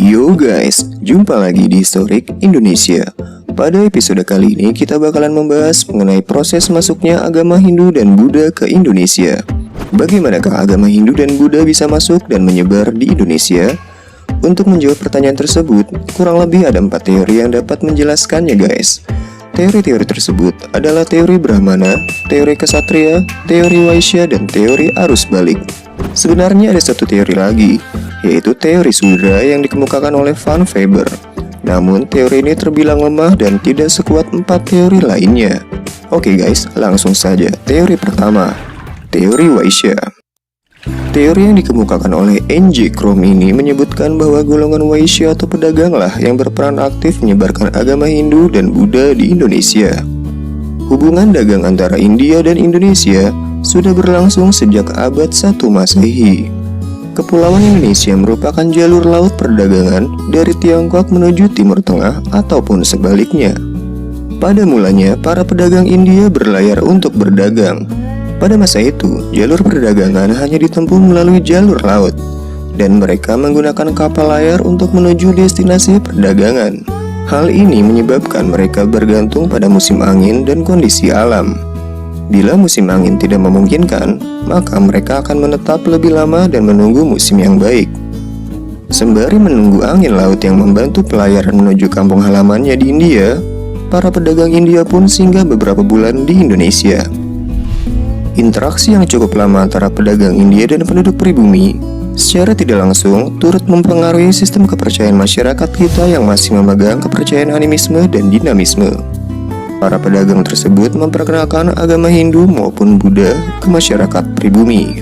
Yo guys, jumpa lagi di Historik Indonesia. Pada episode kali ini kita bakalan membahas mengenai proses masuknya agama Hindu dan Buddha ke Indonesia. Bagaimanakah agama Hindu dan Buddha bisa masuk dan menyebar di Indonesia? Untuk menjawab pertanyaan tersebut, kurang lebih ada 4 teori yang dapat menjelaskannya guys. Teori-teori tersebut adalah teori Brahmana, teori Ksatria, teori Waisya, dan teori arus balik. Sebenarnya ada satu teori lagi, yaitu teori Sudra yang dikemukakan oleh Van Weber. Namun teori ini terbilang lemah dan tidak sekuat 4 teori lainnya. Oke guys, langsung saja. Teori pertama, teori Waisya. Teori yang dikemukakan oleh N.J. Crom ini menyebutkan bahwa golongan Waisya atau pedaganglah yang berperan aktif menyebarkan agama Hindu dan Buddha di Indonesia. Hubungan dagang antara India dan Indonesia sudah berlangsung sejak abad 1 Masehi. Kepulauan Indonesia merupakan jalur laut perdagangan dari Tiongkok menuju Timur Tengah ataupun sebaliknya. Pada mulanya, para pedagang India berlayar untuk berdagang. Pada masa itu, jalur perdagangan hanya ditempuh melalui jalur laut, dan mereka menggunakan kapal layar untuk menuju destinasi perdagangan. Hal ini menyebabkan mereka bergantung pada musim angin dan kondisi alam. Bila musim angin tidak memungkinkan, maka mereka akan menetap lebih lama dan menunggu musim yang baik. Sembari menunggu angin laut yang membantu pelayaran menuju kampung halamannya di India, para pedagang India pun singgah beberapa bulan di Indonesia. Interaksi yang cukup lama antara pedagang India dan penduduk pribumi secara tidak langsung turut mempengaruhi sistem kepercayaan masyarakat kita yang masih memegang kepercayaan animisme dan dinamisme. Para pedagang tersebut memperkenalkan agama Hindu maupun Buddha ke masyarakat pribumi.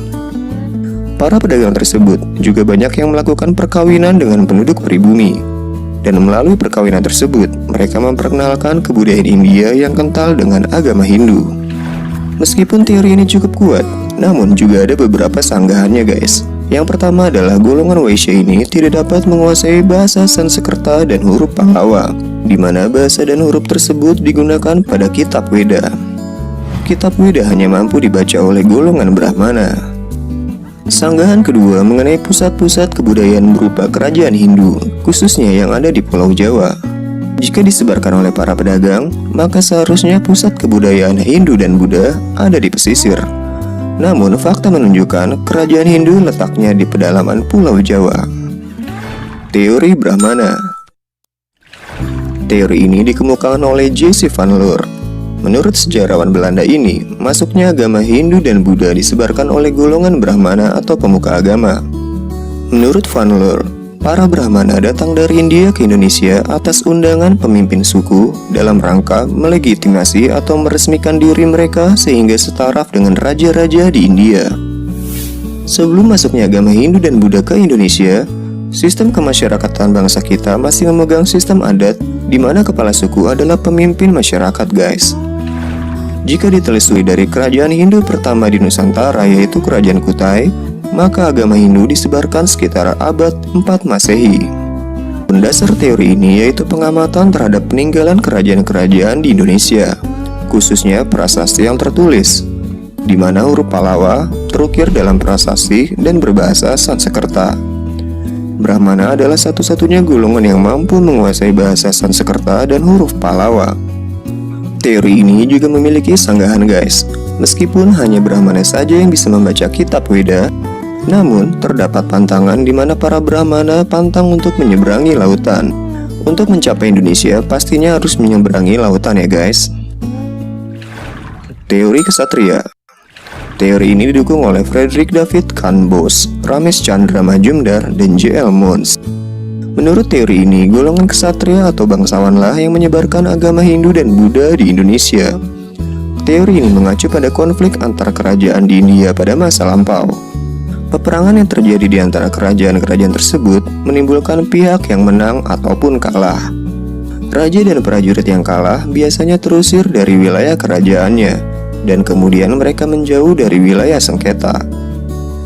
Para pedagang tersebut juga banyak yang melakukan perkawinan dengan penduduk pribumi, dan melalui perkawinan tersebut mereka memperkenalkan kebudayaan India yang kental dengan agama Hindu. Meskipun teori ini cukup kuat, namun juga ada beberapa sanggahannya guys. Yang pertama adalah golongan Vaishya ini tidak dapat menguasai bahasa Sanskerta dan huruf Pallawa, di mana bahasa dan huruf tersebut digunakan pada kitab Weda. Kitab Weda hanya mampu dibaca oleh golongan Brahmana. Sanggahan kedua mengenai pusat-pusat kebudayaan berupa kerajaan Hindu, khususnya yang ada di Pulau Jawa. Jika disebarkan oleh para pedagang, maka seharusnya pusat kebudayaan Hindu dan Buddha ada di pesisir. Namun, fakta menunjukkan kerajaan Hindu letaknya di pedalaman Pulau Jawa. Teori Brahmana. Teori ini dikemukakan oleh J.C. van Leur. Menurut sejarawan Belanda ini, masuknya agama Hindu dan Buddha disebarkan oleh golongan Brahmana atau pemuka agama. Menurut van Leur, para Brahmana datang dari India ke Indonesia atas undangan pemimpin suku dalam rangka melegitimasi atau meresmikan diri mereka sehingga setaraf dengan raja-raja di India. Sebelum masuknya agama Hindu dan Buddha ke Indonesia, sistem kemasyarakatan bangsa kita masih memegang sistem adat di mana kepala suku adalah pemimpin masyarakat guys. Jika ditelusuri dari kerajaan Hindu pertama di Nusantara yaitu Kerajaan Kutai, maka agama Hindu disebarkan sekitar abad 4 Masehi. Pendasar teori ini yaitu pengamatan terhadap peninggalan kerajaan-kerajaan di Indonesia, khususnya prasasti yang tertulis, di mana huruf Pallawa terukir dalam prasasti dan berbahasa Sanskerta. Brahmana adalah satu-satunya golongan yang mampu menguasai bahasa Sanskerta dan huruf Pallawa. Teori ini juga memiliki sanggahan guys. Meskipun hanya Brahmana saja yang bisa membaca kitab Weda, namun terdapat pantangan di mana para Brahmana pantang untuk menyeberangi lautan. Untuk mencapai Indonesia pastinya harus menyeberangi lautan ya guys. Teori Kesatria. Teori ini didukung oleh Frederick David Kahn Bose, Ramesh Chandra Majumdar, dan J.L. Mons. Menurut teori ini, golongan kesatria atau bangsawanlah yang menyebarkan agama Hindu dan Buddha di Indonesia. Teori ini mengacu pada konflik antar kerajaan di India pada masa lampau. Peperangan yang terjadi di antara kerajaan-kerajaan tersebut menimbulkan pihak yang menang ataupun kalah. Raja dan prajurit yang kalah biasanya terusir dari wilayah kerajaannya, dan kemudian mereka menjauh dari wilayah sengketa.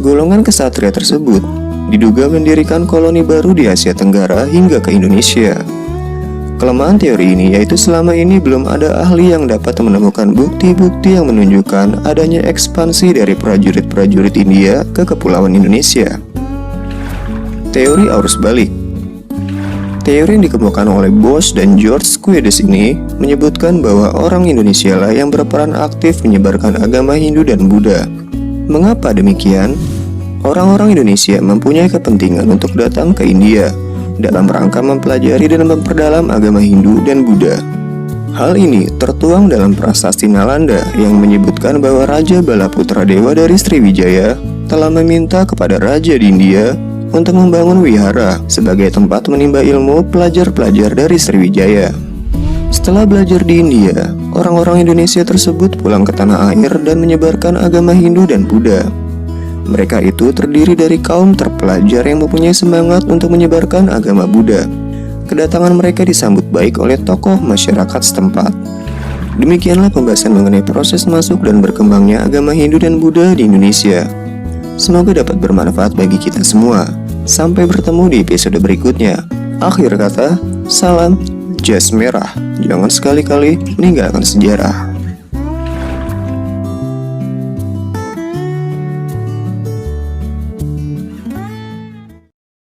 Golongan kesatria tersebut diduga mendirikan koloni baru di Asia Tenggara hingga ke Indonesia. Kelemahan teori ini yaitu selama ini belum ada ahli yang dapat menemukan bukti-bukti yang menunjukkan adanya ekspansi dari prajurit-prajurit India ke Kepulauan Indonesia. Teori arus balik. Teori yang dikemukakan oleh Bose dan George Squedes ini menyebutkan bahwa orang Indonesia lah yang berperan aktif menyebarkan agama Hindu dan Buddha. Mengapa demikian? Orang-orang Indonesia mempunyai kepentingan untuk datang ke India dalam rangka mempelajari dan memperdalam agama Hindu dan Buddha. Hal ini tertuang dalam prasasti Nalanda yang menyebutkan bahwa Raja Balaputra Dewa dari Sriwijaya telah meminta kepada Raja di India untuk membangun wihara sebagai tempat menimba ilmu pelajar-pelajar dari Sriwijaya. Setelah belajar di India, orang-orang Indonesia tersebut pulang ke tanah air dan menyebarkan agama Hindu dan Buddha. Mereka itu terdiri dari kaum terpelajar yang mempunyai semangat untuk menyebarkan agama Buddha. Kedatangan mereka disambut baik oleh tokoh masyarakat setempat. Demikianlah pembahasan mengenai proses masuk dan berkembangnya agama Hindu dan Buddha di Indonesia. Semoga dapat bermanfaat bagi kita semua. Sampai bertemu di episode berikutnya. Akhir kata, salam jas merah. Jangan sekali-kali meninggalkan sejarah.